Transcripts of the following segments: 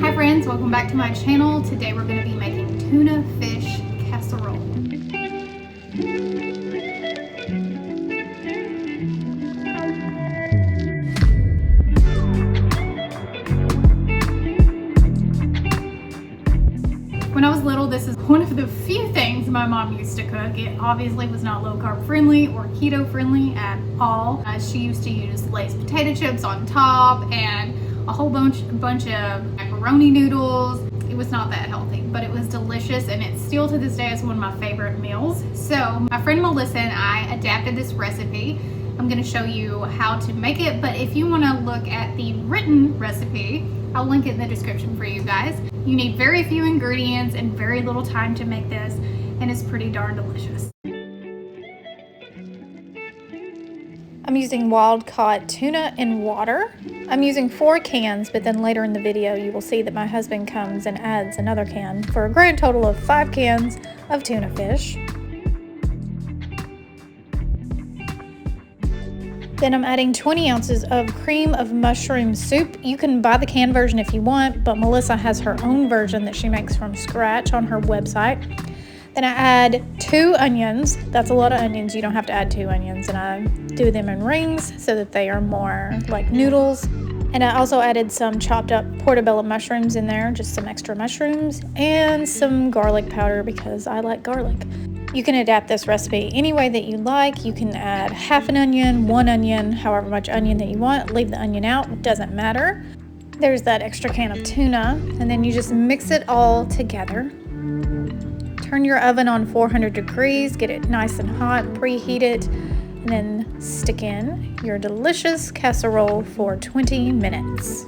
Hi friends, welcome back to my channel. Today we're going to be making tuna fish casserole. When I was little, this is one of the few things my mom used to cook. It obviously was not low carb friendly or keto friendly at all. She used to use Lay's potato chips on top and a whole bunch of macaroni noodles. It was not that healthy, but it was delicious, and it still to this day is one of my favorite meals. So my friend Melissa and I adapted this recipe. I'm going to show you how to make it, but if you want to look at the written recipe, I'll link it in the description for you guys. You need very few ingredients and very little time to make this, and it's pretty darn delicious. I'm using wild-caught tuna in water. I'm using 4 cans, but then later in the video you will see that my husband comes and adds another can for a grand total of 5 cans of tuna fish. Then I'm adding 20 ounces of cream of mushroom soup. You can buy the canned version if you want, but Melissa has her own version that she makes from scratch on her website. Then I add 2 onions. That's a lot of onions. You don't have to add 2 onions. And I do them in rings so that they are more like noodles. And I also added some chopped up portobello mushrooms in there, just some extra mushrooms, and some garlic powder because I like garlic. You can adapt this recipe any way that you like. You can add half an onion, 1 onion, however much onion that you want. Leave the onion out, it doesn't matter. There's that extra can of tuna, and then you just mix it all together. Turn your oven on 400 degrees, get it nice and hot, preheat it, and then stick in your delicious casserole for 20 minutes.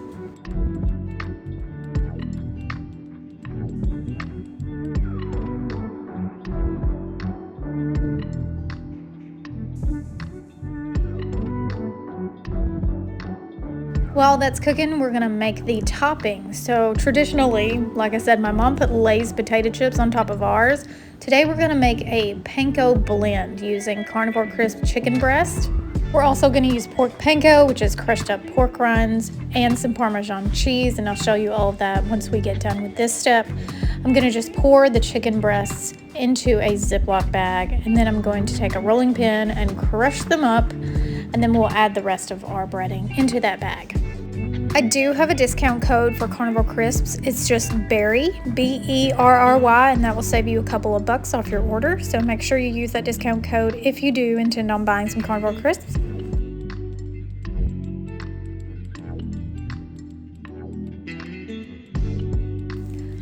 While that's cooking, we're gonna make the topping. So traditionally, like I said, my mom put Lay's potato chips on top of ours. Today we're gonna make a panko blend using carnivore crisp chicken breast. We're also gonna use pork panko, which is crushed up pork rinds, and some Parmesan cheese, and I'll show you all of that once we get done with this step. I'm gonna just pour the chicken breasts into a Ziploc bag, and then I'm going to take a rolling pin and crush them up, and then we'll add the rest of our breading into that bag. I do have a discount code for Carnivore Crisps. It's just Berry, B-E-R-R-Y, and that will save you a couple of bucks off your order. So make sure you use that discount code if you do intend on buying some Carnivore Crisps.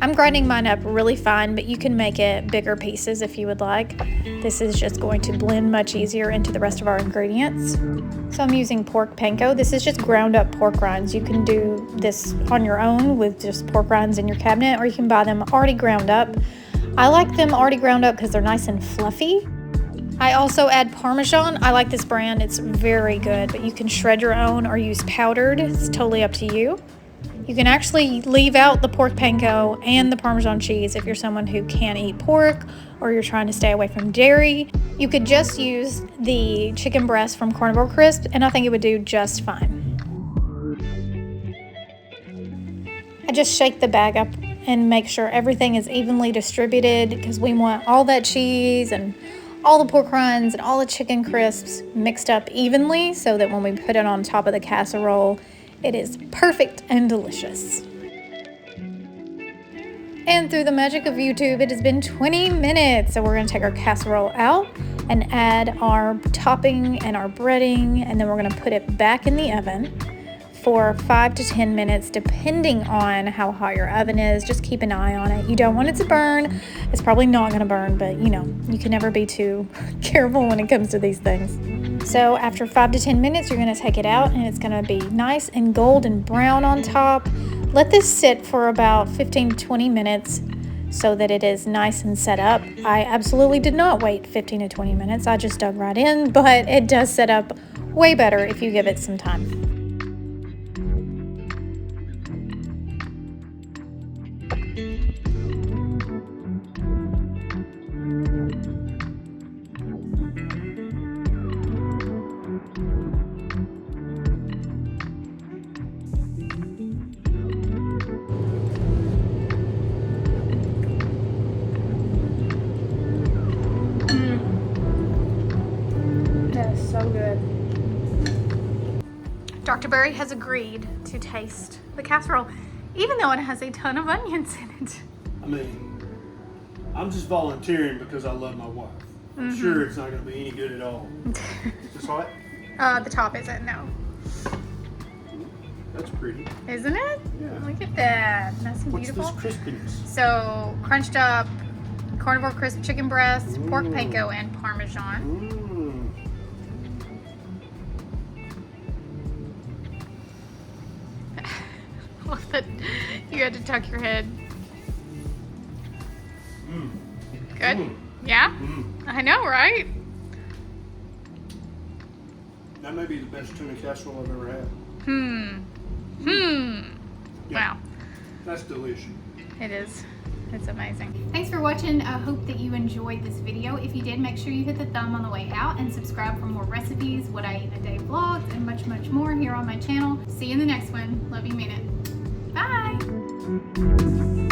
I'm grinding mine up really fine, but you can make it bigger pieces if you would like. This is just going to blend much easier into the rest of our ingredients. So I'm using pork panko. This is just ground up pork rinds. You can do this on your own with just pork rinds in your cabinet, or you can buy them already ground up. I like them already ground up because they're nice and fluffy. I also add Parmesan. I like this brand. It's very good, but you can shred your own or use powdered. It's totally up to you. You can actually leave out the pork panko and the Parmesan cheese if you're someone who can't eat pork or you're trying to stay away from dairy. You could just use the chicken breast from Carnivore Crisp, and I think it would do just fine. I just shake the bag up and make sure everything is evenly distributed because we want all that cheese and all the pork rinds and all the chicken crisps mixed up evenly so that when we put it on top of the casserole, it is perfect and delicious. And through the magic of YouTube, it has been 20 minutes. So we're gonna take our casserole out and add our topping and our breading, and then we're gonna put it back in the oven for 5 to 10 minutes, depending on how hot your oven is. Just keep an eye on it. You don't want it to burn. It's probably not gonna burn, but you know, you can never be too careful when it comes to these things. So after 5 to 10 minutes, you're gonna take it out and it's gonna be nice and golden brown on top. Let this sit for about 15 to 20 minutes so that it is nice and set up. I absolutely did not wait 15 to 20 minutes. I just dug right in, but it does set up way better if you give it some time. Dr. Berry has agreed to taste the casserole, even though it has a ton of onions in it. I mean, I'm just volunteering because I love my wife. I'm sure it's not going to be any good at all. Is this hot? The top isn't, no. That's pretty. Isn't it? Yeah. Look at that. Nice and beautiful. What's this crispiness? So, crunched up carnivore crisp chicken breast, pork panko, and Parmesan. Look that you had to tuck your head. Good? Yeah? I know, right? That may be the best tuna casserole I've ever had. Wow. That's delicious. It is. It's amazing. Thanks for watching. I hope that you enjoyed this video. If you did, make sure you hit the thumb on the way out and subscribe for more recipes, what I eat in a day vlogs, and much, much more here on my channel. See you in the next one. Love you, mean it. Bye.